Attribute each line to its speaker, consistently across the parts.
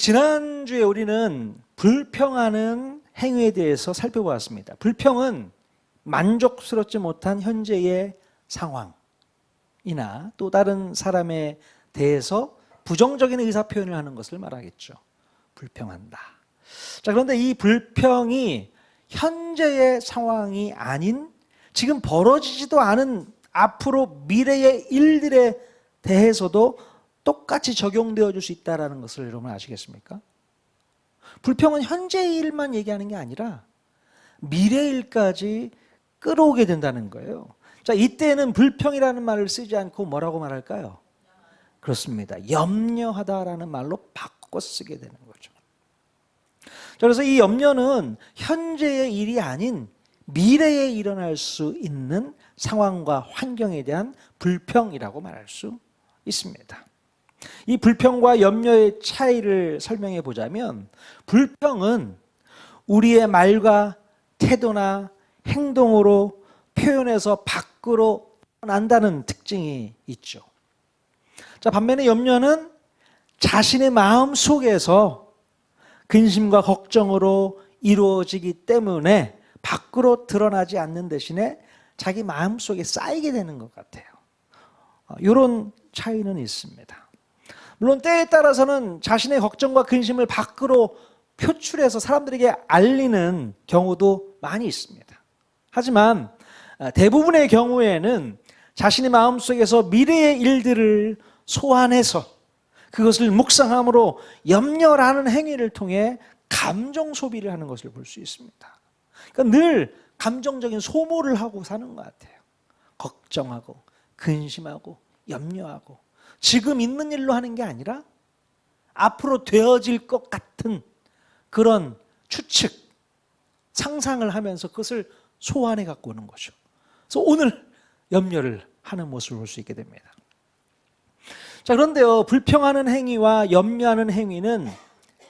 Speaker 1: 지난주에 우리는 불평하는 행위에 대해서 살펴보았습니다. 불평은 만족스럽지 못한 현재의 상황이나 또 다른 사람에 대해서 부정적인 의사표현을 하는 것을 말하겠죠. 불평한다. 자, 그런데 이 불평이 현재의 상황이 아닌 지금 벌어지지도 않은 앞으로 미래의 일들에 대해서도 똑같이 적용되어 줄 수 있다는 것을 여러분 아시겠습니까? 불평은 현재의 일만 얘기하는 게 아니라 미래의 일까지 끌어오게 된다는 거예요. 자, 이때는 불평이라는 말을 쓰지 않고 뭐라고 말할까요? 그렇습니다. 염려하다라는 말로 바꿔 쓰게 되는 거죠. 자, 그래서 이 염려는 현재의 일이 아닌 미래에 일어날 수 있는 상황과 환경에 대한 불평이라고 말할 수 있습니다. 이 불평과 염려의 차이를 설명해 보자면, 불평은 우리의 말과 태도나 행동으로 표현해서 밖으로 난다는 특징이 있죠. 자, 반면에 염려는 자신의 마음 속에서 근심과 걱정으로 이루어지기 때문에 밖으로 드러나지 않는 대신에 자기 마음 속에 쌓이게 되는 것 같아요. 이런 차이는 있습니다. 물론 때에 따라서는 자신의 걱정과 근심을 밖으로 표출해서 사람들에게 알리는 경우도 많이 있습니다. 하지만 대부분의 경우에는 자신의 마음속에서 미래의 일들을 소환해서 그것을 묵상함으로 염려라는 행위를 통해 감정 소비를 하는 것을 볼 수 있습니다. 그러니까 늘 감정적인 소모를 하고 사는 것 같아요. 걱정하고 근심하고 염려하고 지금 있는 일로 하는 게 아니라 앞으로 되어질 것 같은 그런 추측, 상상을 하면서 그것을 소환해 갖고 오는 거죠. 그래서 오늘 염려를 하는 모습을 볼 수 있게 됩니다. 자, 그런데요, 불평하는 행위와 염려하는 행위는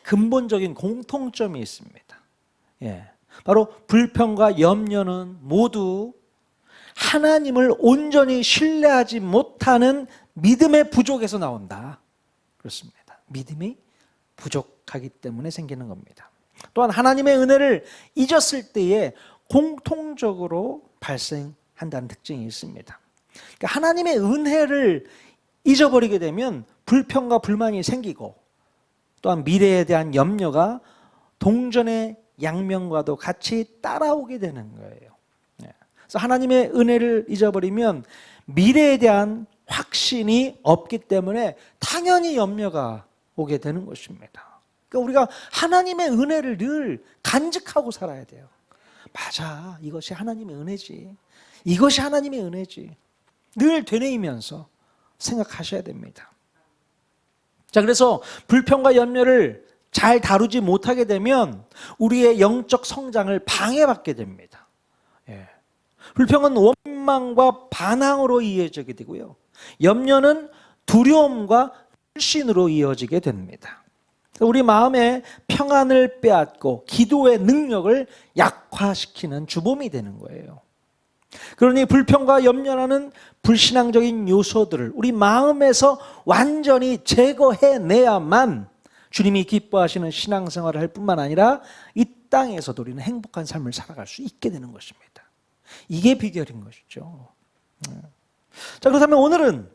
Speaker 1: 근본적인 공통점이 있습니다. 바로 불평과 염려는 모두 하나님을 온전히 신뢰하지 못하는 믿음의 부족에서 나온다. 그렇습니다. 믿음이 부족하기 때문에 생기는 겁니다. 또한 하나님의 은혜를 잊었을 때에 공통적으로 발생한다는 특징이 있습니다. 그러니까 하나님의 은혜를 잊어버리게 되면 불평과 불만이 생기고 또한 미래에 대한 염려가 동전의 양면과도 같이 따라오게 되는 거예요. 그래서 하나님의 은혜를 잊어버리면 미래에 대한 확신이 없기 때문에 당연히 염려가 오게 되는 것입니다. 그러니까 우리가 하나님의 은혜를 늘 간직하고 살아야 돼요. 맞아, 이것이 하나님의 은혜지. 이것이 하나님의 은혜지. 늘 되뇌이면서 생각하셔야 됩니다. 자, 그래서 불평과 염려를 잘 다루지 못하게 되면 우리의 영적 성장을 방해받게 됩니다. 불평은 원망과 반항으로 이어지게 되고요. 염려는 두려움과 불신으로 이어지게 됩니다. 우리 마음의 평안을 빼앗고 기도의 능력을 약화시키는 주범이 되는 거예요. 그러니 불평과 염려라는 불신앙적인 요소들을 우리 마음에서 완전히 제거해내야만 주님이 기뻐하시는 신앙생활을 할 뿐만 아니라 이 땅에서도 우리는 행복한 삶을 살아갈 수 있게 되는 것입니다. 이게 비결인 것이죠. 자, 그렇다면 오늘은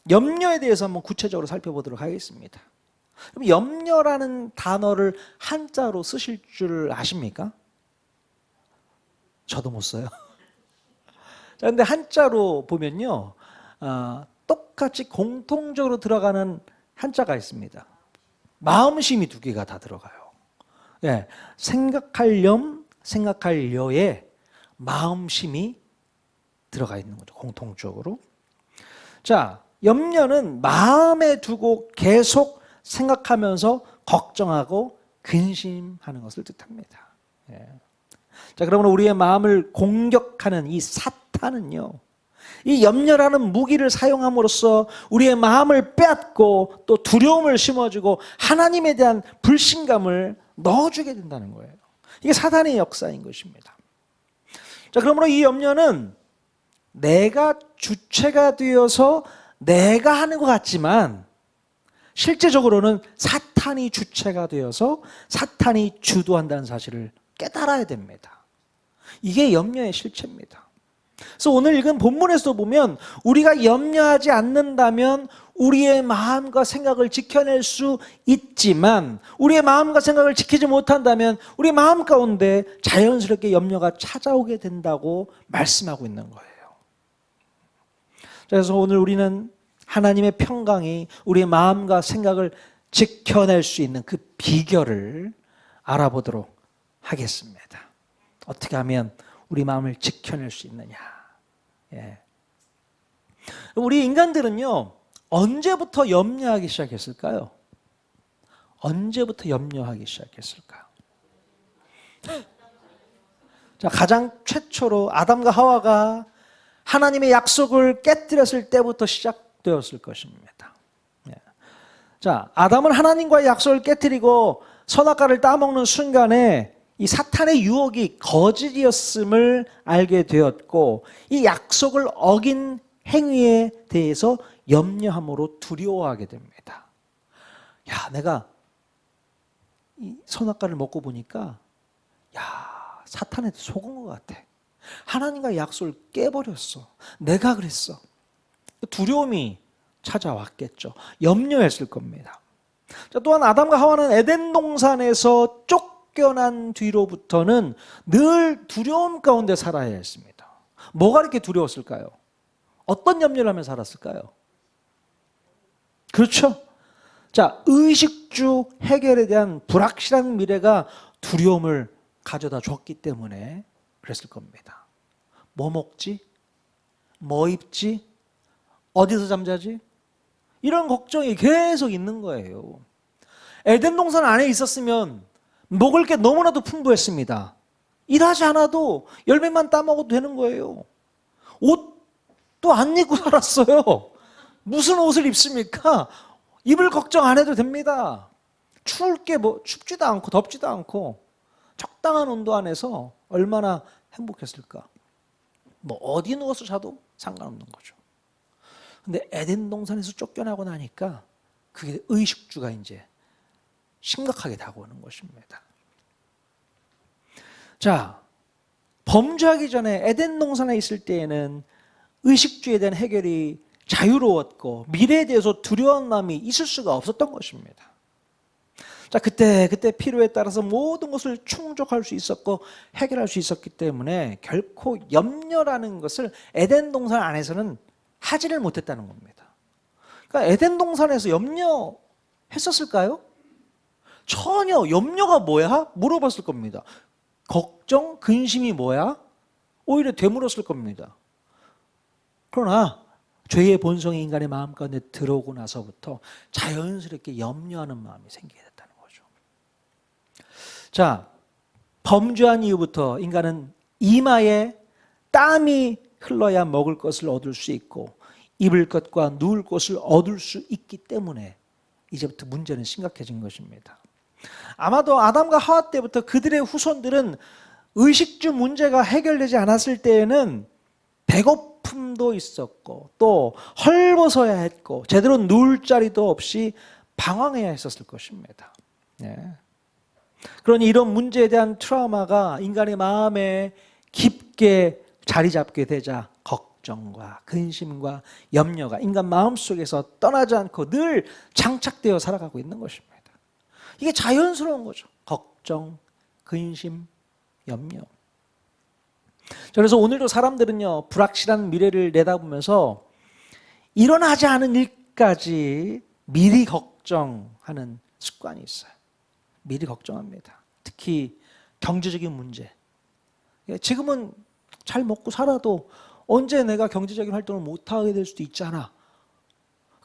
Speaker 1: 염려에 대해서 한번 구체적으로 살펴보도록 하겠습니다. 그럼 염려라는 단어를 한자로 쓰실 줄 아십니까? 저도 못 써요. 자, 근데 한자로 보면요, 똑같이 공통적으로 들어가는 한자가 있습니다. 마음심이 두 개가 다 들어가요. 생각할 염, 생각할 여에 마음심이 들어가 있는 거죠. 공통적으로. 자, 염려는 마음에 두고 계속 생각하면서 걱정하고 근심하는 것을 뜻합니다. 자, 그러면 우리의 마음을 공격하는 이 사탄은요, 이 염려라는 무기를 사용함으로써 우리의 마음을 빼앗고 또 두려움을 심어주고 하나님에 대한 불신감을 넣어주게 된다는 거예요. 이게 사탄의 역사인 것입니다. 자, 그러므로 이 염려는 내가 주체가 되어서 내가 하는 것 같지만 실제적으로는 사탄이 사탄이 주체가 되어서 사탄이 주도한다는 사실을 깨달아야 됩니다. 이게 염려의 실체입니다. 그래서 오늘 읽은 본문에서 보면 우리가 염려하지 않는다면 우리의 마음과 생각을 지켜낼 수 있지만 우리의 마음과 생각을 지키지 못한다면 우리 마음 가운데 자연스럽게 염려가 찾아오게 된다고 말씀하고 있는 거예요. 그래서 오늘 우리는 하나님의 평강이 우리의 마음과 생각을 지켜낼 수 있는 그 비결을 알아보도록 하겠습니다. 어떻게 하면 우리 마음을 지켜낼 수 있느냐. 예. 우리 인간들은요, 언제부터 염려하기 시작했을까요? 언제부터 염려하기 시작했을까요? 자, 가장 최초로 아담과 하와가 하나님의 약속을 깨뜨렸을 때부터 시작되었을 것입니다. 예. 자, 아담은 하나님과의 약속을 깨뜨리고 선악과를 따먹는 순간에 이 사탄의 유혹이 거짓이었음을 알게 되었고 이 약속을 어긴 행위에 대해서 염려함으로 두려워하게 됩니다. 야, 내가 이 선악과를 먹고 보니까 야, 사탄한테 속은 것 같아. 하나님과의 약속을 깨버렸어. 내가 그랬어. 두려움이 찾아왔겠죠. 염려했을 겁니다. 자, 또한 아담과 하와는 에덴 동산에서 쫓겨난 뒤로부터는 늘 두려움 가운데 살아야 했습니다. 뭐가 이렇게 두려웠을까요? 어떤 염려를 하며 살았을까요? 그렇죠? 자, 의식주 해결에 대한 불확실한 미래가 두려움을 가져다 줬기 때문에 그랬을 겁니다. 뭐 먹지? 뭐 입지? 어디서 잠자지? 이런 걱정이 계속 있는 거예요. 에덴 동산 안에 있었으면 먹을 게 너무나도 풍부했습니다. 일하지 않아도 열매만 따먹어도 되는 거예요. 옷도 안 입고 살았어요. 무슨 옷을 입습니까? 입을 걱정 안 해도 됩니다. 추울 게 뭐 춥지도 않고 덥지도 않고 적당한 온도 안에서 얼마나 행복했을까. 뭐 어디 누워서 자도 상관없는 거죠. 근데 에덴 동산에서 쫓겨나고 나니까 그게 의식주가 이제 심각하게 다가오는 것입니다. 자, 범죄하기 전에 에덴 동산에 있을 때에는 의식주에 대한 해결이 자유로웠고 미래에 대해서 두려운 마음이 있을 수가 없었던 것입니다. 자, 그때 필요에 따라서 모든 것을 충족할 수 있었고 해결할 수 있었기 때문에 결코 염려라는 것을 에덴 동산 안에서는 하지를 못했다는 겁니다. 그러니까 에덴 동산에서 염려했었을까요? 전혀. 염려가 뭐야? 물어봤을 겁니다. 걱정, 근심이 뭐야? 오히려 되물었을 겁니다. 그러나 죄의 본성이 인간의 마음 가운데 들어오고 나서부터 자연스럽게 염려하는 마음이 생기게 됐다는 거죠. 자, 범죄한 이후부터 인간은 이마에 땀이 흘러야 먹을 것을 얻을 수 있고 입을 것과 누울 곳을 얻을 수 있기 때문에 이제부터 문제는 심각해진 것입니다. 아마도 아담과 하와 때부터 그들의 후손들은 의식주 문제가 해결되지 않았을 때에는 배고픔도 있었고 또 헐벗어야 했고 제대로 누울 자리도 없이 방황해야 했었을 것입니다. 네. 그러니 이런 문제에 대한 트라우마가 인간의 마음에 깊게 자리 잡게 되자 걱정과 근심과 염려가 인간 마음속에서 떠나지 않고 늘 장착되어 살아가고 있는 것입니다. 이게 자연스러운 거죠. 걱정, 근심, 염려. 그래서 오늘도 사람들은요, 불확실한 미래를 내다보면서 일어나지 않은 일까지 미리 걱정하는 습관이 있어요. 미리 걱정합니다. 특히 경제적인 문제. 지금은 잘 먹고 살아도 언제 내가 경제적인 활동을 못하게 될 수도 있잖아.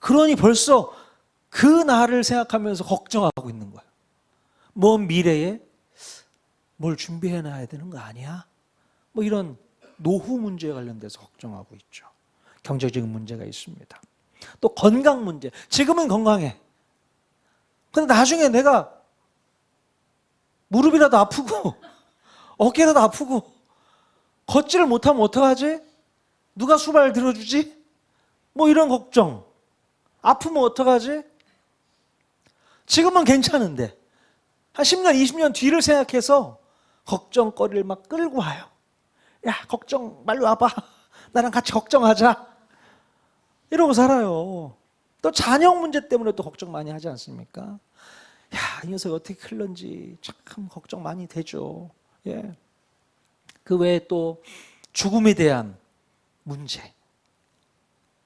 Speaker 1: 그러니 벌써 그 날을 생각하면서 걱정하고 있는 거예요. 먼 미래에 뭘 준비해놔야 되는 거 아니야? 뭐 이런 노후 문제에 관련돼서 걱정하고 있죠. 경제적인 문제가 있습니다. 또 건강 문제. 지금은 건강해. 근데 나중에 내가 무릎이라도 아프고 어깨라도 아프고 걷지를 못하면 어떡하지? 누가 수발 들어주지? 뭐 이런 걱정. 아프면 어떡하지? 지금은 괜찮은데 한 10년, 20년 뒤를 생각해서 걱정거리를 막 끌고 와요. 야, 걱정 빨리 와봐. 나랑 같이 걱정하자. 이러고 살아요. 또 자녀 문제 때문에 또 걱정 많이 하지 않습니까? 야, 이 녀석이 어떻게 클런지 참 걱정 많이 되죠. 예. 그 외에 또 죽음에 대한 문제.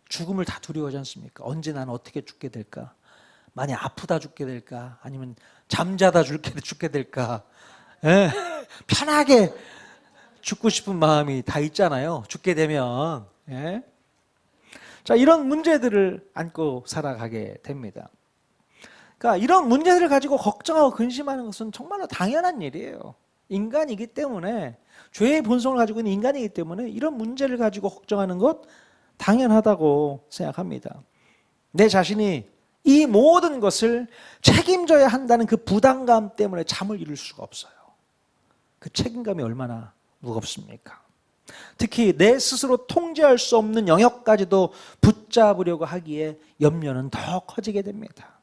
Speaker 1: 죽음을 다 두려워하지 않습니까? 언제 나는 어떻게 죽게 될까? 많이 아프다 죽게 될까? 아니면 잠자다 죽게 될까? 예. 편하게 죽고 싶은 마음이 다 있잖아요. 죽게 되면. 예. 자, 이런 문제들을 안고 살아가게 됩니다. 그러니까 이런 문제들을 가지고 걱정하고 근심하는 것은 정말로 당연한 일이에요. 인간이기 때문에, 죄의 본성을 가지고 있는 인간이기 때문에 이런 문제를 가지고 걱정하는 것 당연하다고 생각합니다. 내 자신이 이 모든 것을 책임져야 한다는 그 부담감 때문에 잠을 이룰 수가 없어요. 그 책임감이 얼마나 무겁습니까? 특히 내 스스로 통제할 수 없는 영역까지도 붙잡으려고 하기에 염려는 더 커지게 됩니다.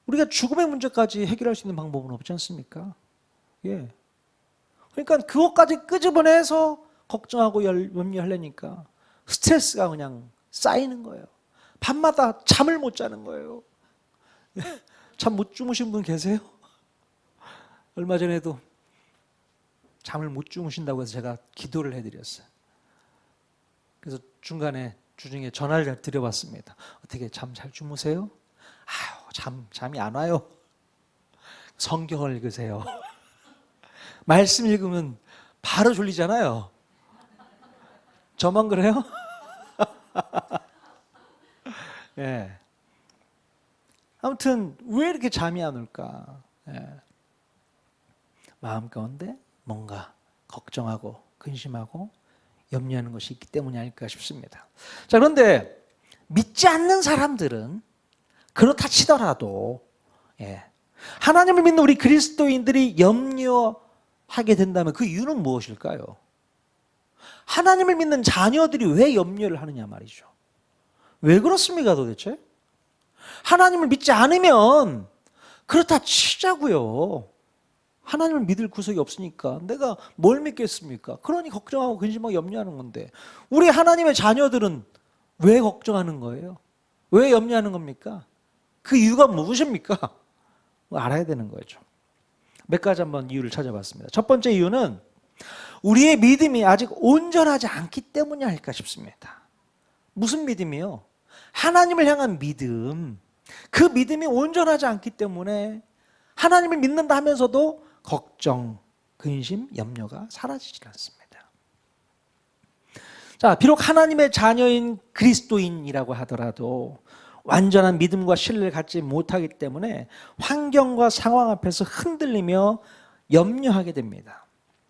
Speaker 1: 우리가 죽음의 문제까지 해결할 수 있는 방법은 없지 않습니까? 예. 그러니까 그것까지 끄집어내서 걱정하고 염려하려니까 스트레스가 그냥 쌓이는 거예요. 밤마다 잠을 못 자는 거예요. 잠 못 주무신 분 계세요? 얼마 전에도 잠을 못 주무신다고 해서 제가 기도를 해드렸어요. 그래서 중간에 주중에 전화를 드려봤습니다. 어떻게 잠 잘 주무세요? 아유, 잠이 안 와요. 성경을 읽으세요. 말씀 읽으면 바로 졸리잖아요. 저만 그래요? 예. 아무튼 왜 이렇게 잠이 안 올까? 예. 마음 가운데 뭔가 걱정하고 근심하고 염려하는 것이 있기 때문이 아닐까 싶습니다. 자, 그런데 믿지 않는 사람들은 그렇다 치더라도 하나님을 믿는 우리 그리스도인들이 염려하게 된다면 그 이유는 무엇일까요? 하나님을 믿는 자녀들이 왜 염려를 하느냐 말이죠. 왜 그렇습니까 도대체? 하나님을 믿지 않으면 그렇다 치자고요. 하나님을 믿을 구석이 없으니까 내가 뭘 믿겠습니까? 그러니 걱정하고 근심하고 염려하는 건데 우리 하나님의 자녀들은 왜 걱정하는 거예요? 왜 염려하는 겁니까? 그 이유가 무엇입니까? 알아야 되는 거죠. 몇 가지 한번 이유를 찾아봤습니다. 첫 번째 이유는 우리의 믿음이 아직 온전하지 않기 때문이 아닐까 싶습니다. 무슨 믿음이요? 하나님을 향한 믿음. 그 믿음이 온전하지 않기 때문에 하나님을 믿는다 하면서도 걱정, 근심, 염려가 사라지질 않습니다. 자, 비록 하나님의 자녀인 그리스도인이라고 하더라도 완전한 믿음과 신뢰를 갖지 못하기 때문에 환경과 상황 앞에서 흔들리며 염려하게 됩니다.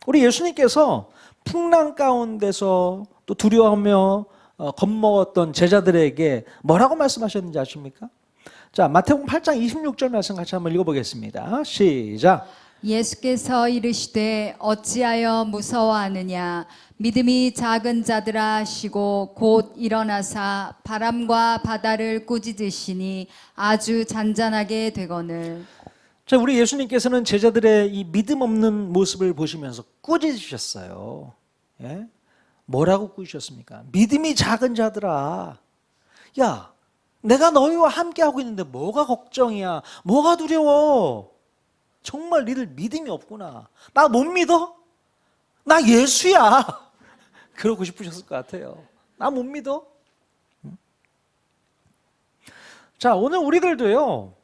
Speaker 1: 우리 예수님께서 풍랑 가운데서 또 두려워하며 겁먹었던 제자들에게 뭐라고 말씀하셨는지 아십니까? 자, 마태복음 8장 26절 말씀 같이 한번 읽어보겠습니다. 시작.
Speaker 2: 예수께서 이르시되 어찌하여 무서워하느냐 믿음이 작은 자들아 하시고 곧 일어나사 바람과 바다를 꾸짖으시니 아주 잔잔하게 되거늘.
Speaker 1: 자, 우리 예수님께서는 제자들의 이 믿음 없는 모습을 보시면서 꾸짖으셨어요. 예? 뭐라고 꾸짖으셨습니까? 믿음이 작은 자들아, 야, 내가 너희와 함께하고 있는데 뭐가 걱정이야? 뭐가 두려워? 정말 니들 믿음이 없구나. 나 못 믿어? 나 예수야. 그러고 싶으셨을 것 같아요. 나 못 믿어? 자, 오늘 우리들도요,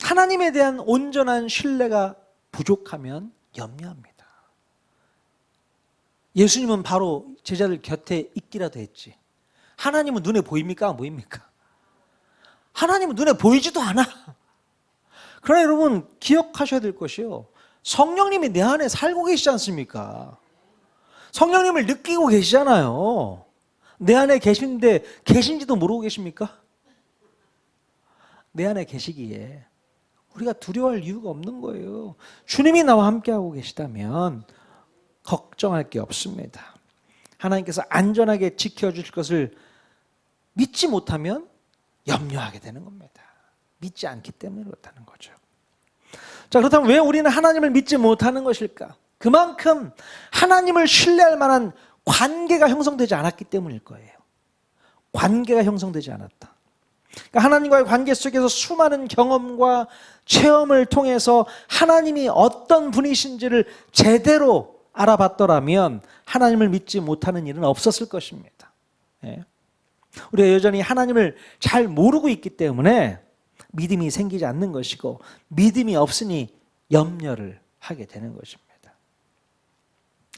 Speaker 1: 하나님에 대한 온전한 신뢰가 부족하면 염려합니다. 예수님은 바로 제자들 곁에 있기라도 했지. 하나님은 눈에 보입니까? 안 보입니까? 하나님은 눈에 보이지도 않아. 그러나 여러분 기억하셔야 될 것이요, 성령님이 내 안에 살고 계시지 않습니까? 성령님을 느끼고 계시잖아요. 내 안에 계신데 계신지도 모르고 계십니까? 내 안에 계시기에 우리가 두려워할 이유가 없는 거예요. 주님이 나와 함께하고 계시다면 걱정할 게 없습니다. 하나님께서 안전하게 지켜주실 것을 믿지 못하면 염려하게 되는 겁니다. 믿지 않기 때문에 그렇다는 거죠. 자, 그렇다면 왜 우리는 하나님을 믿지 못하는 것일까? 그만큼 하나님을 신뢰할 만한 관계가 형성되지 않았기 때문일 거예요. 관계가 형성되지 않았다. 그러니까 하나님과의 관계 속에서 수많은 경험과 체험을 통해서 하나님이 어떤 분이신지를 제대로 알아봤더라면 하나님을 믿지 못하는 일은 없었을 것입니다. 예. 우리가 여전히 하나님을 잘 모르고 있기 때문에 믿음이 생기지 않는 것이고, 믿음이 없으니 염려를 하게 되는 것입니다.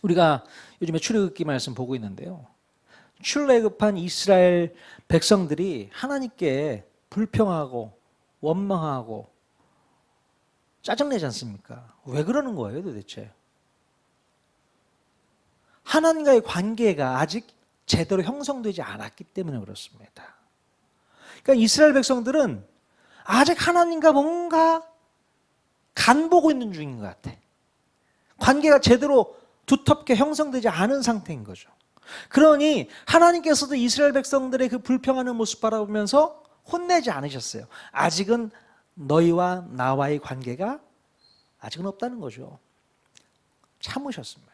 Speaker 1: 우리가 요즘에 출애굽기 말씀 보고 있는데요, 출애굽한 이스라엘 백성들이 하나님께 불평하고 원망하고 짜증내지 않습니까? 왜 그러는 거예요 도대체? 하나님과의 관계가 아직 제대로 형성되지 않았기 때문에 그렇습니다. 그러니까 이스라엘 백성들은 아직 하나님과 뭔가 간보고 있는 중인 것 같아. 관계가 제대로 두텁게 형성되지 않은 상태인 거죠. 그러니 하나님께서도 이스라엘 백성들의 그 불평하는 모습 바라보면서 혼내지 않으셨어요. 아직은 너희와 나와의 관계가 아직은 없다는 거죠. 참으셨습니다.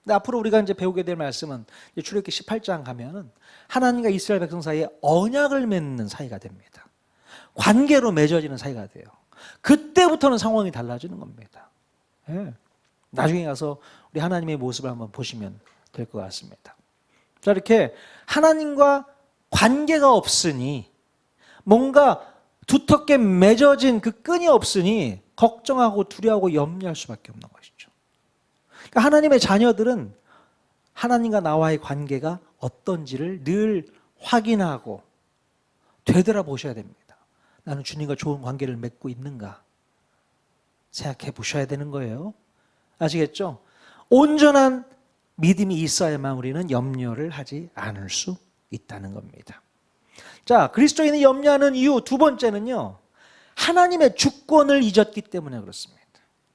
Speaker 1: 근데 앞으로 우리가 이제 배우게 될 말씀은 출애굽기 18장 가면은 하나님과 이스라엘 백성 사이에 언약을 맺는 사이가 됩니다. 관계로 맺어지는 사이가 돼요. 그때부터는 상황이 달라지는 겁니다. 예. 나중에 가서 우리 하나님의 모습을 한번 보시면 될 것 같습니다. 자, 이렇게 하나님과 관계가 없으니, 뭔가 두텁게 맺어진 그 끈이 없으니 걱정하고 두려워하고 염려할 수밖에 없는 것이죠. 그러니까 하나님의 자녀들은 하나님과 나와의 관계가 어떤지를 늘 확인하고 되돌아보셔야 됩니다. 나는 주님과 좋은 관계를 맺고 있는가 생각해 보셔야 되는 거예요. 아시겠죠? 온전한 믿음이 있어야만 우리는 염려를 하지 않을 수 있다는 겁니다. 자, 그리스도인이 염려하는 이유 두 번째는요, 하나님의 주권을 잊었기 때문에 그렇습니다.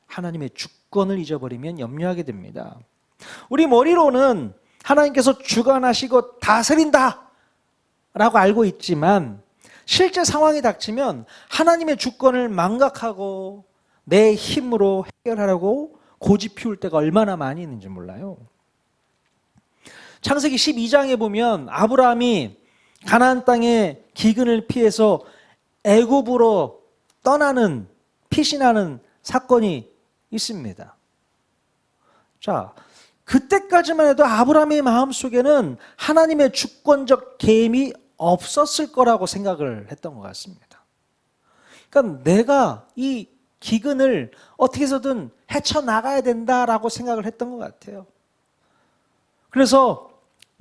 Speaker 1: 하나님의 주권을 잊어버리면 염려하게 됩니다. 우리 머리로는 하나님께서 주관하시고 다스린다 라고 알고 있지만, 실제 상황이 닥치면 하나님의 주권을 망각하고 내 힘으로 해결하려고 고집 피울 때가 얼마나 많이 있는지 몰라요. 창세기 12장에 보면 아브라함이 가나안 땅의 기근을 피해서 애굽으로 떠나는, 피신하는 사건이 있습니다. 자, 그때까지만 해도 아브라함의 마음속에는 하나님의 주권적 개입이 없었을 거라고 생각을 했던 것 같습니다. 그러니까 내가 이 기근을 어떻게 해서든 헤쳐나가야 된다라고 생각을 했던 것 같아요. 그래서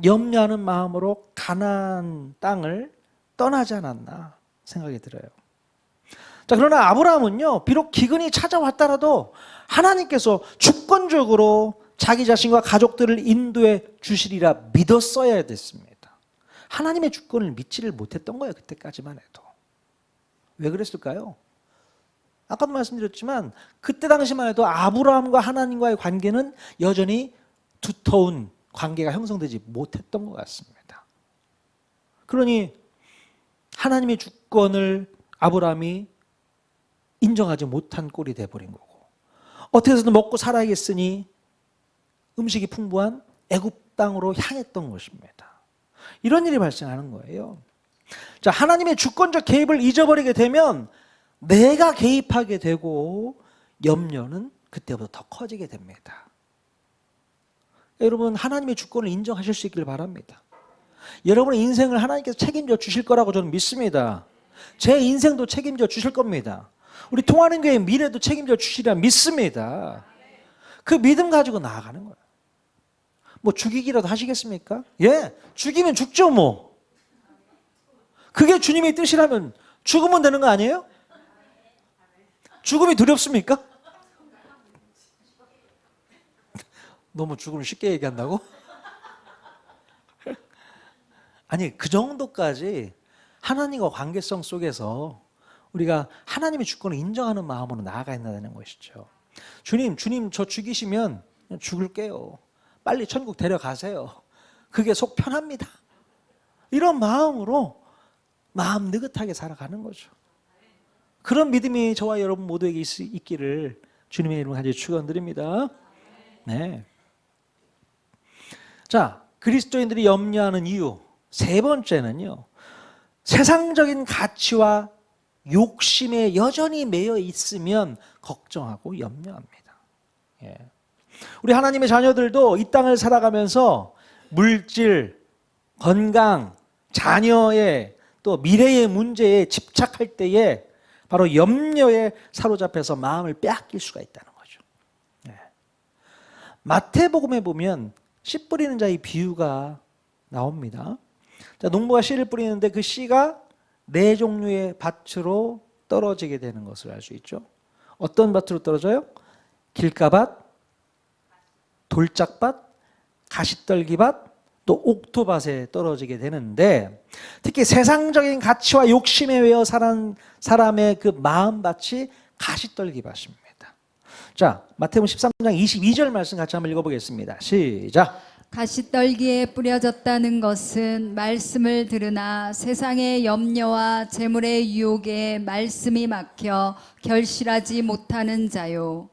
Speaker 1: 염려하는 마음으로 가나안 땅을 떠나지 않았나 생각이 들어요. 자, 그러나 아브라함은요, 비록 기근이 찾아왔더라도 하나님께서 주권적으로 자기 자신과 가족들을 인도해 주시리라 믿었어야 됐습니다. 하나님의 주권을 믿지를 못했던 거예요, 그때까지만 해도. 왜 그랬을까요? 아까도 말씀드렸지만 그때 당시만 해도 아브라함과 하나님과의 관계는 여전히 두터운 관계가 형성되지 못했던 것 같습니다. 그러니 하나님의 주권을 아브라함이 인정하지 못한 꼴이 돼버린 거고, 어떻게 해서든 먹고 살아야겠으니 음식이 풍부한 애굽 땅으로 향했던 것입니다. 이런 일이 발생하는 거예요. 자, 하나님의 주권적 개입을 잊어버리게 되면 내가 개입하게 되고 염려는 그때부터 더 커지게 됩니다. 여러분, 하나님의 주권을 인정하실 수 있기를 바랍니다. 여러분의 인생을 하나님께서 책임져 주실 거라고 저는 믿습니다. 제 인생도 책임져 주실 겁니다. 우리 통하는 교회의 미래도 책임져 주시리라 믿습니다. 그 믿음 가지고 나아가는 거예요. 뭐 죽이기라도 하시겠습니까? 예, 죽이면 죽죠 뭐. 그게 주님의 뜻이라면 죽으면 되는 거 아니에요? 죽음이 두렵습니까? 너무 죽음을 쉽게 얘기한다고? 아니, 그 정도까지 하나님과 관계성 속에서 우리가 하나님의 주권을 인정하는 마음으로 나아가야 된다는 것이죠. 주님 저 죽이시면 죽을게요. 빨리 천국 데려가세요. 그게 속 편합니다. 이런 마음으로 마음 느긋하게 살아가는 거죠. 그런 믿음이 저와 여러분 모두에게 있기를 주님의 이름으로 간절히 축원드립니다. 네. 자, 그리스도인들이 염려하는 이유 세 번째는요, 세상적인 가치와 욕심에 여전히 매여 있으면 걱정하고 염려합니다. 예. 우리 하나님의 자녀들도 이 땅을 살아가면서 물질, 건강, 자녀의 또 미래의 문제에 집착할 때에 바로 염려에 사로잡혀서 마음을 빼앗길 수가 있다는 거죠. 예. 마태복음에 보면 씨 뿌리는 자의 비유가 나옵니다. 자, 농부가 씨를 뿌리는데 그 씨가 네 종류의 밭으로 떨어지게 되는 것을 알 수 있죠. 어떤 밭으로 떨어져요? 길가밭, 돌짝밭, 가시떨기밭, 또 옥토밭에 떨어지게 되는데, 특히 세상적인 가치와 욕심에 매여 사는 사람의 그 마음밭이 가시떨기밭입니다. 자, 마태복음 13장 22절 말씀 같이 한번 읽어보겠습니다. 시작.
Speaker 2: 가시떨기에 뿌려졌다는 것은 말씀을 들으나 세상의 염려와 재물의 유혹에 말씀이 막혀 결실하지 못하는 자요.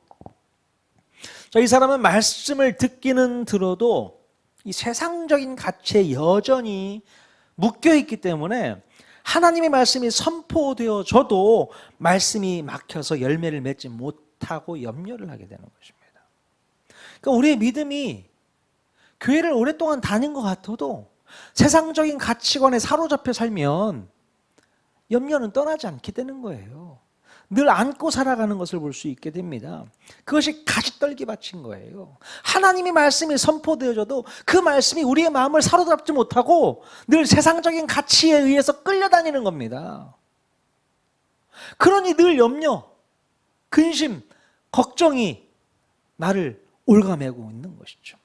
Speaker 1: 자, 이 사람은 말씀을 듣기는 들어도 이 세상적인 가치에 여전히 묶여있기 때문에 하나님의 말씀이 선포되어져도 말씀이 막혀서 열매를 맺지 못하고 염려를 하게 되는 것입니다. 그러니까 우리의 믿음이 교회를 오랫동안 다닌 것 같아도 세상적인 가치관에 사로잡혀 살면 염려는 떠나지 않게 되는 거예요. 늘 안고 살아가는 것을 볼 수 있게 됩니다. 그것이 가시떨기 밭인 거예요. 하나님의 말씀이 선포되어져도 그 말씀이 우리의 마음을 사로잡지 못하고 늘 세상적인 가치에 의해서 끌려다니는 겁니다. 그러니 늘 염려, 근심, 걱정이 나를 올가매고 있는 것이죠.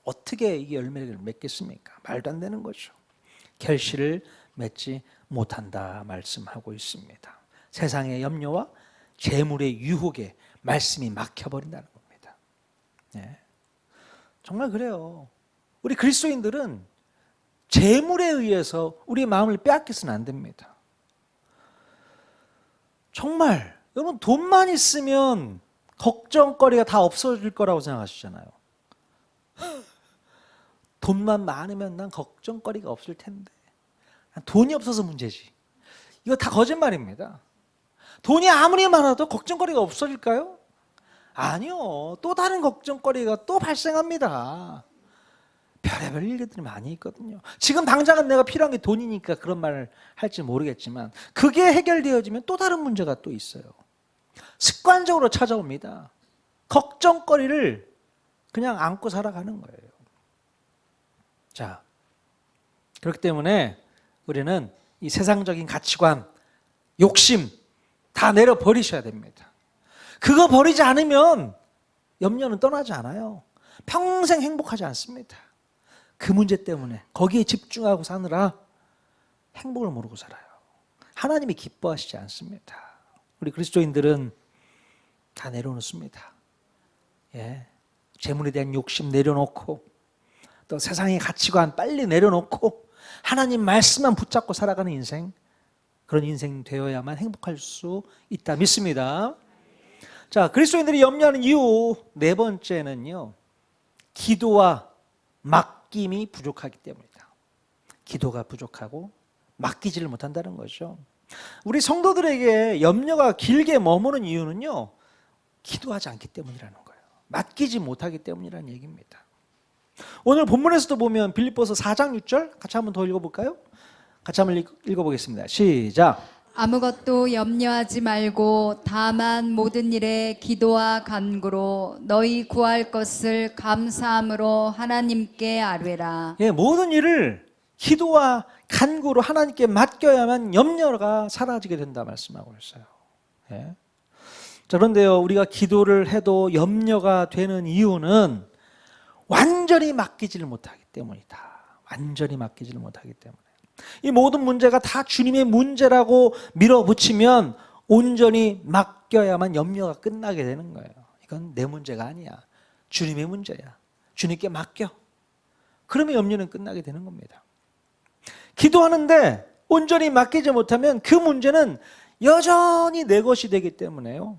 Speaker 1: 어떻게 이게 열매를 맺겠습니까? 말도 안 되는 거죠. 결실을 맺지 못한다 말씀하고 있습니다. 세상의 염려와 재물의 유혹에 말씀이 막혀버린다는 겁니다. 네. 정말 그래요. 우리 그리스도인들은 재물에 의해서 우리의 마음을 빼앗겨서는 안 됩니다. 정말 여러분, 돈만 있으면 걱정거리가 다 없어질 거라고 생각하시잖아요. 돈만 많으면 난 걱정거리가 없을 텐데. 돈이 없어서 문제지. 이거 다 거짓말입니다. 돈이 아무리 많아도 걱정거리가 없어질까요? 아니요. 또 다른 걱정거리가 또 발생합니다. 별의별 일들이 많이 있거든요. 지금 당장은 내가 필요한 게 돈이니까 그런 말을 할지 모르겠지만 그게 해결되어지면 또 다른 문제가 또 있어요. 습관적으로 찾아옵니다. 걱정거리를 그냥 안고 살아가는 거예요. 자, 그렇기 때문에 우리는 이 세상적인 가치관, 욕심 다 내려버리셔야 됩니다. 그거 버리지 않으면 염려는 떠나지 않아요. 평생 행복하지 않습니다. 그 문제 때문에 거기에 집중하고 사느라 행복을 모르고 살아요. 하나님이 기뻐하시지 않습니다. 우리 그리스도인들은 다 내려놓습니다. 예, 재물에 대한 욕심 내려놓고 또 세상의 가치관 빨리 내려놓고 하나님 말씀만 붙잡고 살아가는 인생, 그런 인생 되어야만 행복할 수 있다 믿습니다. 자, 그리스도인들이 염려하는 이유 네 번째는요, 기도와 맡김이 부족하기 때문이다. 기도가 부족하고 맡기지를 못한다는 거죠. 우리 성도들에게 염려가 길게 머무는 이유는요, 기도하지 않기 때문이라는 거예요. 맡기지 못하기 때문이라는 얘기입니다. 오늘 본문에서도 보면 빌립보서 4장 6절 같이 한번 더 읽어볼까요? 같이 한번 읽어보겠습니다. 시작.
Speaker 2: 아무것도 염려하지 말고 다만 모든 일에 기도와 간구로 너희 구할 것을 감사함으로 하나님께 아뢰라.
Speaker 1: 예, 모든 일을 기도와 간구로 하나님께 맡겨야만 염려가 사라지게 된다 말씀하고 있어요. 예. 자, 그런데요, 우리가 기도를 해도 염려가 되는 이유는 완전히 맡기지를 못하기 때문이다. 완전히 맡기지를 못하기 때문에. 이 모든 문제가 다 주님의 문제라고 밀어붙이면 온전히 맡겨야만 염려가 끝나게 되는 거예요. 이건 내 문제가 아니야. 주님의 문제야. 주님께 맡겨. 그러면 염려는 끝나게 되는 겁니다. 기도하는데 온전히 맡기지 못하면 그 문제는 여전히 내 것이 되기 때문에요.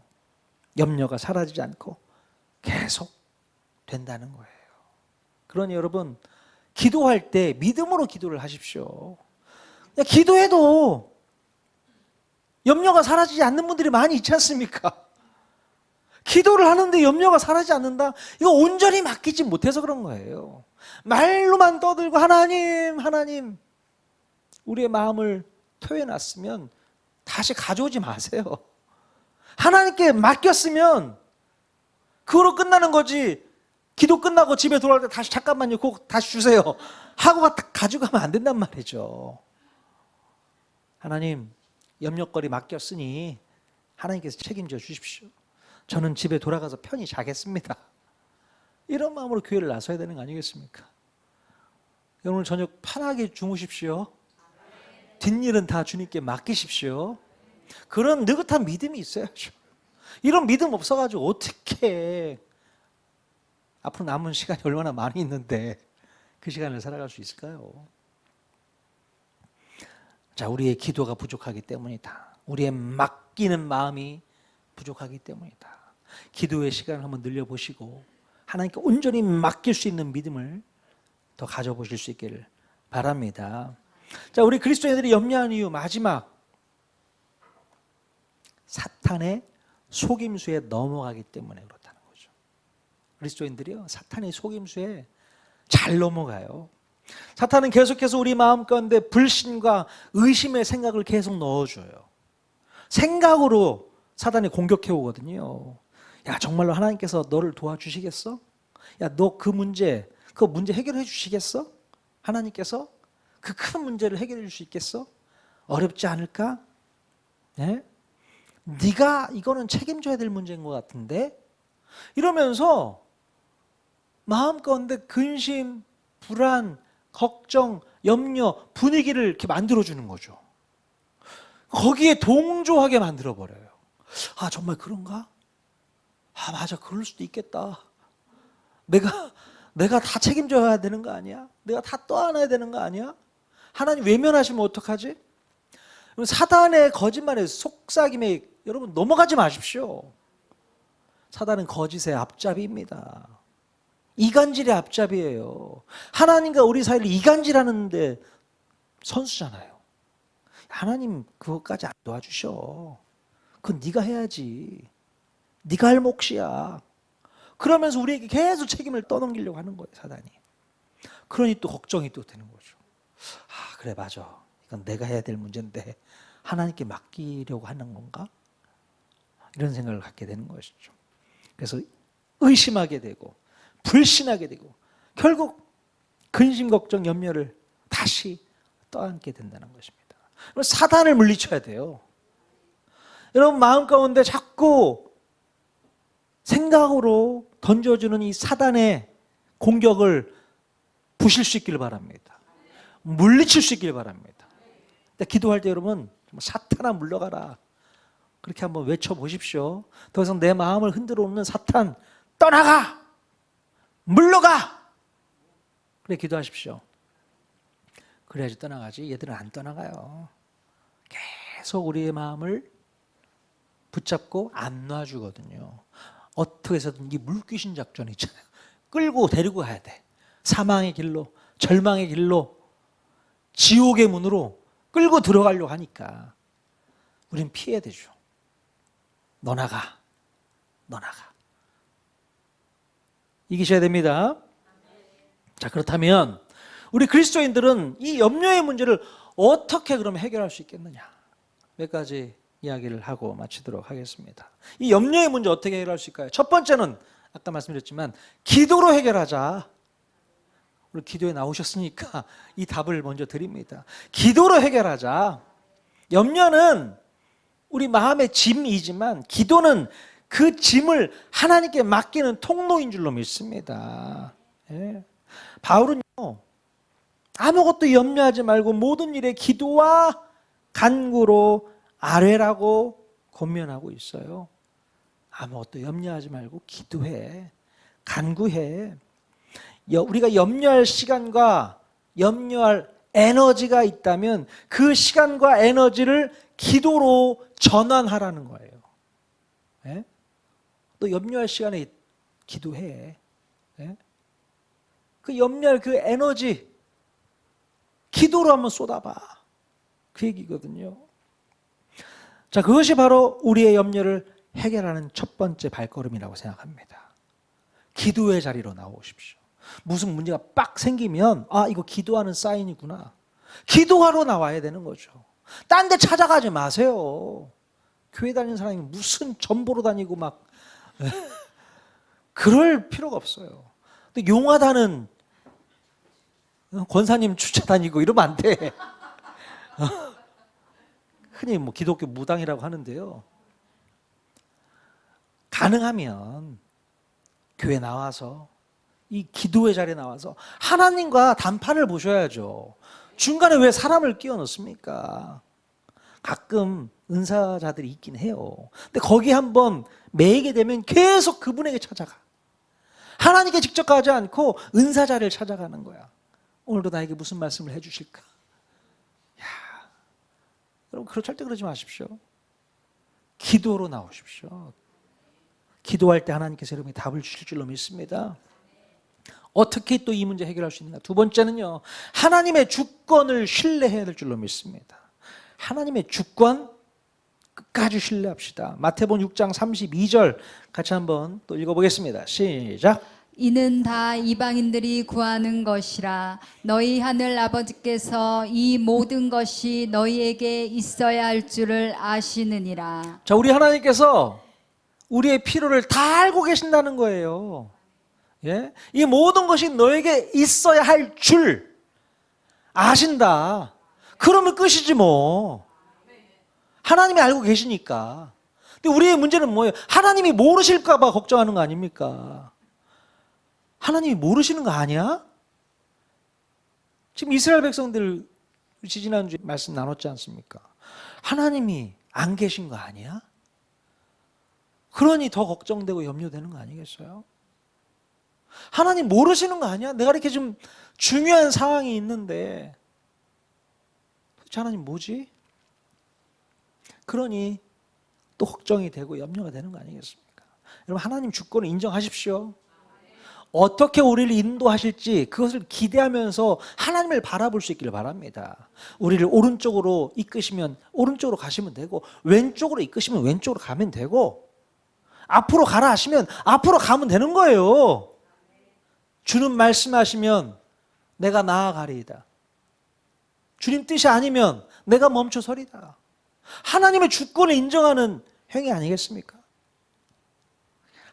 Speaker 1: 염려가 사라지지 않고 계속 된다는 거예요. 그러니 여러분, 기도할 때 믿음으로 기도를 하십시오. 기도해도 염려가 사라지지 않는 분들이 많이 있지 않습니까? 기도를 하는데 염려가 사라지지 않는다? 이거 온전히 맡기지 못해서 그런 거예요. 말로만 떠들고 하나님, 하나님, 우리의 마음을 토해놨으면 다시 가져오지 마세요. 하나님께 맡겼으면 그거로 끝나는 거지. 기도 끝나고 집에 돌아올 때 다시 잠깐만요, 그거 다시 주세요 하고 가져가면 안 된단 말이죠. 하나님, 염려거리 맡겼으니 하나님께서 책임져 주십시오. 저는 집에 돌아가서 편히 자겠습니다. 이런 마음으로 교회를 나서야 되는 거 아니겠습니까? 오늘 저녁 편하게 주무십시오. 뒷일은 다 주님께 맡기십시오. 그런 느긋한 믿음이 있어야죠. 이런 믿음 없어가지고 어떻게 앞으로 남은 시간이 얼마나 많이 있는데 그 시간을 살아갈 수 있을까요? 자, 우리의 기도가 부족하기 때문이다. 우리의 맡기는 마음이 부족하기 때문이다. 기도의 시간을 한번 늘려보시고 하나님께 온전히 맡길 수 있는 믿음을 더 가져보실 수 있기를 바랍니다. 자, 우리 그리스도인들이 염려하는 이유 마지막, 사탄의 속임수에 넘어가기 때문에 그렇다는 거죠. 그리스도인들이요, 사탄의 속임수에 잘 넘어가요. 사탄은 계속해서 우리 마음 가운데 불신과 의심의 생각을 계속 넣어줘요. 생각으로 사탄이 공격해 오거든요. 야, 정말로 하나님께서 너를 도와주시겠어? 야, 너 그 문제 해결해 주시겠어? 하나님께서 그 큰 문제를 해결해 줄 수 있겠어? 어렵지 않을까? 네? 네가 이거는 책임져야 될 문제인 것 같은데? 이러면서 마음 가운데 근심, 불안, 걱정, 염려, 분위기를 이렇게 만들어주는 거죠. 거기에 동조하게 만들어버려요. 아, 정말 그런가? 아, 맞아, 그럴 수도 있겠다. 내가 다 책임져야 되는 거 아니야? 내가 다 떠안아야 되는 거 아니야? 하나님 외면하시면 어떡하지? 사단의 거짓말에 속삭임에 여러분 넘어가지 마십시오. 사단은 거짓의 앞잡이입니다. 이간질의 앞잡이에요. 하나님과 우리 사이를 이간질하는데 선수잖아요. 하나님 그것까지 안 도와주셔. 그건 네가 해야지. 네가 할 몫이야. 그러면서 우리에게 계속 책임을 떠넘기려고 하는 거예요, 사단이. 그러니 또 걱정이 또 되는 거죠. 아, 그래, 맞아. 이건 내가 해야 될 문제인데 하나님께 맡기려고 하는 건가? 이런 생각을 갖게 되는 것이죠. 그래서 의심하게 되고 불신하게 되고 결국 근심, 걱정, 염려를 다시 떠안게 된다는 것입니다. 사단을 물리쳐야 돼요. 여러분 마음 가운데 자꾸 생각으로 던져주는 이 사단의 공격을 부실 수 있기를 바랍니다. 물리칠 수 있기를 바랍니다. 기도할 때 여러분 사탄아 물러가라. 그렇게 한번 외쳐보십시오. 더 이상 내 마음을 흔들어 놓는 사탄 떠나가! 물러가! 그래 기도하십시오. 그래야지 떠나가지. 얘들은 안 떠나가요. 계속 우리의 마음을 붙잡고 안 놔주거든요. 어떻게 해서든 이 물귀신 작전이 있잖아요. 끌고 데리고 가야 돼. 사망의 길로, 절망의 길로, 지옥의 문으로 끌고 들어가려고 하니까 우린 피해야 되죠. 너 나가. 너 나가. 이기셔야 됩니다. 자, 그렇다면 우리 그리스도인들은 이 염려의 문제를 어떻게 그러면 해결할 수 있겠느냐? 몇 가지 이야기를 하고 마치도록 하겠습니다. 이 염려의 문제 어떻게 해결할 수 있을까요? 첫 번째는 아까 말씀드렸지만 기도로 해결하자. 우리 기도에 나오셨으니까 이 답을 먼저 드립니다. 기도로 해결하자. 염려는 우리 마음의 짐이지만 기도는 그 짐을 하나님께 맡기는 통로인 줄로 믿습니다. 예. 바울은요, 아무것도 염려하지 말고 모든 일에 기도와 간구로 아뢰라고 권면하고 있어요. 아무것도 염려하지 말고 기도해, 간구해. 우리가 염려할 시간과 염려할 에너지가 있다면 그 시간과 에너지를 기도로 전환하라는 거예요. 예? 너 염려할 시간에 기도해. 예? 그 염려할 그 에너지 기도로 한번 쏟아봐. 그 얘기거든요. 자, 그것이 바로 우리의 염려를 해결하는 첫 번째 발걸음이라고 생각합니다. 기도의 자리로 나오십시오. 무슨 문제가 빡 생기면 이거 기도하는 사인이구나. 기도하러 나와야 되는 거죠. 딴 데 찾아가지 마세요. 교회 다니는 사람이 무슨 전보로 다니고 막 그럴 필요가 없어요. 근데 용하다는 권사님 쫓아다니고 이러면 안 돼. 흔히 뭐 기독교 무당이라고 하는데요. 가능하면 교회 나와서 이 기도의 자리에 나와서 하나님과 단판을 보셔야죠. 중간에 왜 사람을 끼워 넣습니까? 가끔 은사자들이 있긴 해요. 근데 거기 한번 매이게 되면 계속 그분에게 찾아가. 하나님께 직접 가지 않고 은사자를 찾아가는 거야. 오늘도 나에게 무슨 말씀을 해주실까? 야, 여러분 절대 그러지 마십시오. 기도로 나오십시오. 기도할 때 하나님께서 여러분이 답을 주실 줄로 믿습니다. 어떻게 또 이 문제 해결할 수 있는가? 두 번째는요, 하나님의 주권을 신뢰해야 될 줄로 믿습니다. 하나님의 주권 끝까지 신뢰합시다. 마태복음 6장 32절 같이 한번 또 읽어보겠습니다. 시작.
Speaker 2: 이는 다 이방인들이 구하는 것이라. 너희 하늘 아버지께서 이 모든 것이 너희에게 있어야 할 줄을 아시느니라.
Speaker 1: 자, 우리 하나님께서 우리의 필요를 다 알고 계신다는 거예요. 예? 이 모든 것이 너에게 있어야 할 줄 아신다. 그러면 끝이지 뭐. 하나님이 알고 계시니까. 근데 우리의 문제는 뭐예요? 하나님이 모르실까 봐 걱정하는 거 아닙니까? 하나님이 모르시는 거 아니야? 지금 이스라엘 백성들 지지난주에 말씀 나눴지 않습니까? 하나님이 안 계신 거 아니야? 그러니 더 걱정되고 염려되는 거 아니겠어요? 하나님 모르시는 거 아니야? 내가 이렇게 좀 중요한 상황이 있는데 도대체 하나님 뭐지? 그러니 또 걱정이 되고 염려가 되는 거 아니겠습니까? 여러분 하나님 주권을 인정하십시오. 어떻게 우리를 인도하실지 그것을 기대하면서 하나님을 바라볼 수 있기를 바랍니다. 우리를 오른쪽으로 이끄시면 오른쪽으로 가시면 되고 왼쪽으로 이끄시면 왼쪽으로 가면 되고 앞으로 가라 하시면 앞으로 가면 되는 거예요. 주님 말씀하시면 내가 나아가리이다. 주님 뜻이 아니면 내가 멈춰서리다. 하나님의 주권을 인정하는 행위 아니겠습니까?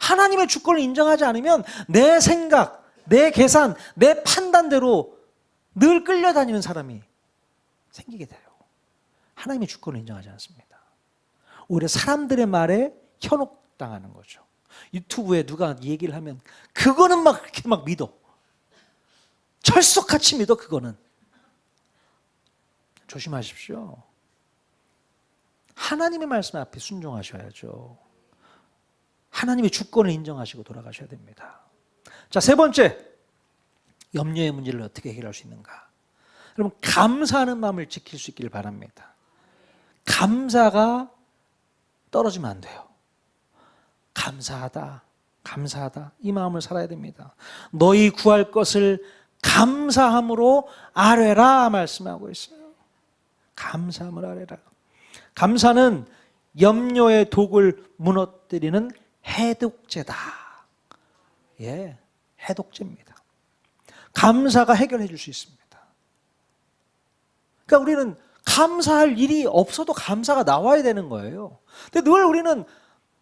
Speaker 1: 하나님의 주권을 인정하지 않으면 내 생각, 내 계산, 내 판단대로 늘 끌려다니는 사람이 생기게 돼요. 하나님의 주권을 인정하지 않습니다. 오히려 사람들의 말에 현혹당하는 거죠. 유튜브에 누가 얘기를 하면 그거는 막 그렇게 막 믿어. 철석같이 믿어 그거는. 조심하십시오. 하나님의 말씀 앞에 순종하셔야죠. 하나님의 주권을 인정하시고 돌아가셔야 됩니다. 자, 세 번째, 염려의 문제를 어떻게 해결할 수 있는가? 여러분, 감사하는 마음을 지킬 수 있기를 바랍니다. 감사가 떨어지면 안 돼요. 감사하다, 감사하다, 이 마음을 살아야 됩니다. 너희 구할 것을 감사함으로 아뢰라 말씀하고 있어요. 감사함을 아뢰라. 감사는 염려의 독을 무너뜨리는 해독제다. 예, 해독제입니다. 감사가 해결해 줄 수 있습니다. 그러니까 우리는 감사할 일이 없어도 감사가 나와야 되는 거예요. 근데 늘 우리는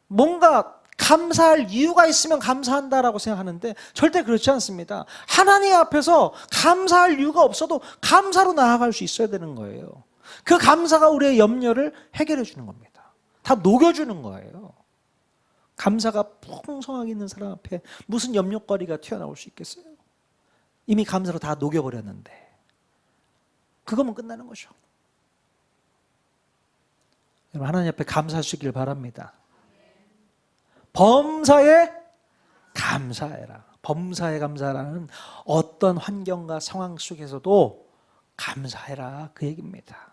Speaker 1: 뭔가 감사할 이유가 있으면 감사한다라고 생각하는데 절대 그렇지 않습니다. 하나님 앞에서 감사할 이유가 없어도 감사로 나아갈 수 있어야 되는 거예요. 그 감사가 우리의 염려를 해결해 주는 겁니다. 다 녹여주는 거예요. 감사가 풍성하게 있는 사람 앞에 무슨 염려거리가 튀어나올 수 있겠어요? 이미 감사로 다 녹여버렸는데 그거면 끝나는 거죠. 여러분 하나님 앞에 감사할 수 있기를 바랍니다. 범사에 감사해라. 범사에 감사라는 어떤 환경과 상황 속에서도 감사해라 그 얘기입니다.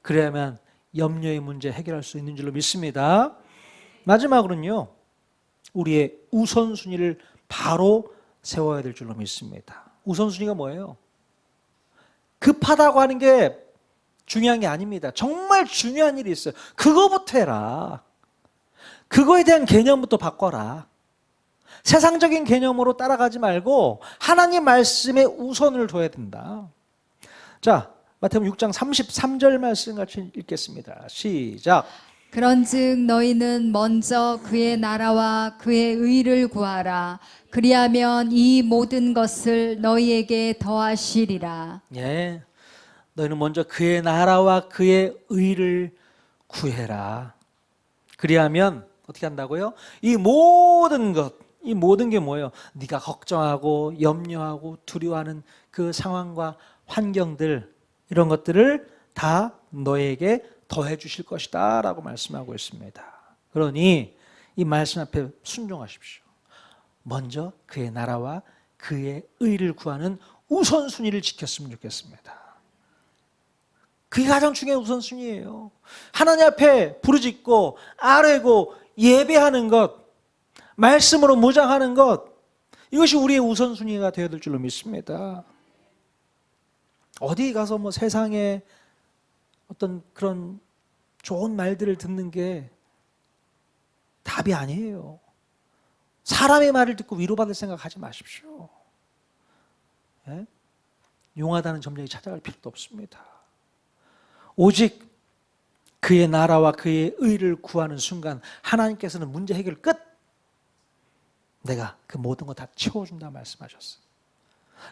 Speaker 1: 그래야만 염려의 문제 해결할 수 있는 줄로 믿습니다. 마지막으로는요, 우리의 우선순위를 바로 세워야 될 줄로 믿습니다. 우선순위가 뭐예요? 급하다고 하는 게 중요한 게 아닙니다. 정말 중요한 일이 있어요. 그거부터 해라. 그거에 대한 개념부터 바꿔라. 세상적인 개념으로 따라가지 말고 하나님 말씀에 우선을 둬야 된다. 자, 마태복음 6장 33절 말씀 같이 읽겠습니다. 시작.
Speaker 2: 그런즉 너희는 먼저 그의 나라와 그의 의를 구하라. 그리하면 이 모든 것을 너희에게 더하시리라.
Speaker 1: 예, 너희는 먼저 그의 나라와 그의 의를 구해라. 그리하면 어떻게 한다고요? 이 모든 게 뭐예요? 네가 걱정하고 염려하고 두려워하는 그 상황과 환경들, 이런 것들을 다 너에게 더해 주실 것이다 라고 말씀하고 있습니다. 그러니 이 말씀 앞에 순종하십시오. 먼저 그의 나라와 그의 의를 구하는 우선순위를 지켰으면 좋겠습니다. 그게 가장 중요한 우선순위예요. 하나님 앞에 부르짖고 아뢰고 예배하는 것, 말씀으로 무장하는 것, 이것이 우리의 우선순위가 되어야 될 줄로 믿습니다. 어디 가서 뭐 세상에 어떤 그런 좋은 말들을 듣는 게 답이 아니에요. 사람의 말을 듣고 위로받을 생각하지 마십시오. 예? 용하다는 점령이 찾아갈 필요도 없습니다. 오직 그의 나라와 그의 의를 구하는 순간 하나님께서는 문제 해결 끝. 내가 그 모든 거 다 채워준다 말씀하셨어요.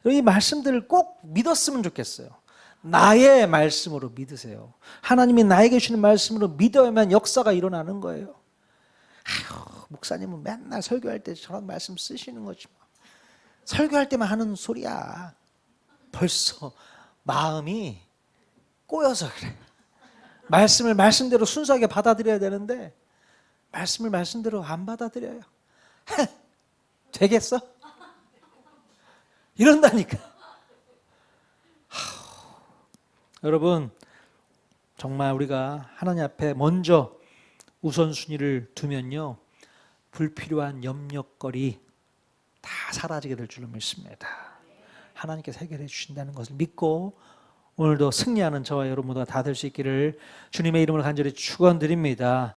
Speaker 1: 이 말씀들을 꼭 믿었으면 좋겠어요. 나의 말씀으로 믿으세요. 하나님이 나에게 주시는 말씀으로 믿어야만 역사가 일어나는 거예요. 아휴, 목사님은 맨날 설교할 때 저런 말씀 쓰시는 거지 뭐. 설교할 때만 하는 소리야. 벌써 마음이 꼬여서 그래. 말씀을 말씀대로 순수하게 받아들여야 되는데 말씀을 말씀대로 안 받아들여요. 되겠어? 이런다니까. 여러분, 정말 우리가 하나님 앞에 먼저 우선순위를 두면요, 불필요한 염려거리 다 사라지게 될 줄로 믿습니다. 하나님께서 해결해 주신다는 것을 믿고 오늘도 승리하는 저와 여러분 모두가 다 될 수 있기를 주님의 이름으로 간절히 축원드립니다.